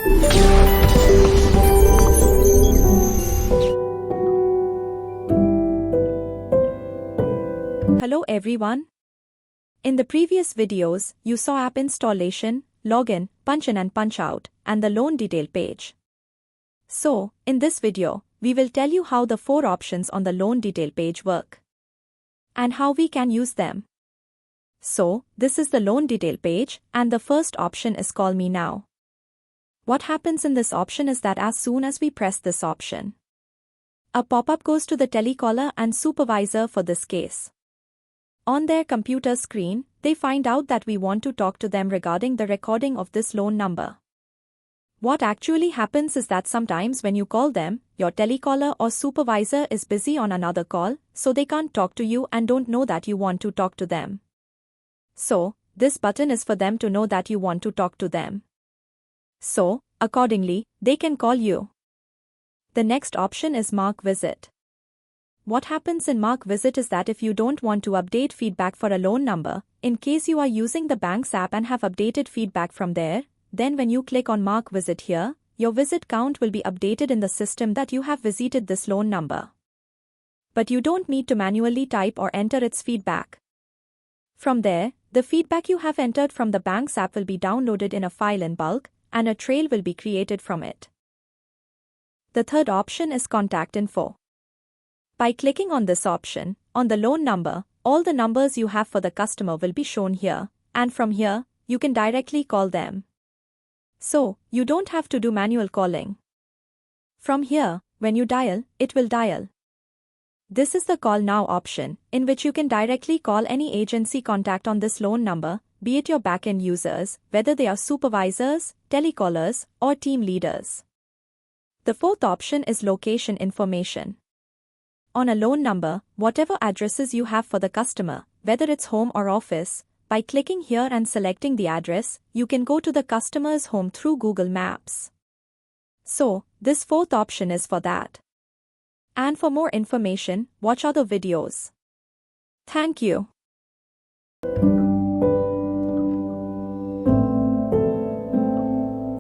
Hello everyone. In the previous videos, you saw app installation, login, punch in and punch out, and the loan detail page. So, in this video, we will tell you how the 4 options on the loan detail page work and how we can use them. So, this is the loan detail page, and the first option is Call Me Now. What happens in this option is that as soon as we press this option, a pop-up goes to the telecaller and supervisor for this case. On their computer screen, they find out that we want to talk to them regarding the recording of this loan number. What actually happens is that sometimes when you call them, your telecaller or supervisor is busy on another call, so they can't talk to you and don't know that you want to talk to them. So, this button is for them to know that you want to talk to them. So, accordingly, they can call you. The next option is Mark Visit. What happens in Mark Visit is that if you don't want to update feedback for a loan number, in case you are using the bank's app and have updated feedback from there, then when you click on Mark Visit here, your visit count will be updated in the system that you have visited this loan number. But you don't need to manually type or enter its feedback. From there, the feedback you have entered from the bank's app will be downloaded in a file in bulk, and a trail will be created from it. The third option is Contact Info. By clicking on this option, on the loan number, all the numbers you have for the customer will be shown here, and from here, you can directly call them. So, you don't have to do manual calling. From here, when you dial, it will dial. This is the Call Now option, in which you can directly call any agency contact on this loan number, be it your backend users, whether they are supervisors, telecallers, or team leaders. The fourth option is Location Information. On a loan number, whatever addresses you have for the customer, whether it's home or office, by clicking here and selecting the address, you can go to the customer's home through Google Maps. So, this fourth option is for that. And for more information, watch other videos. Thank you.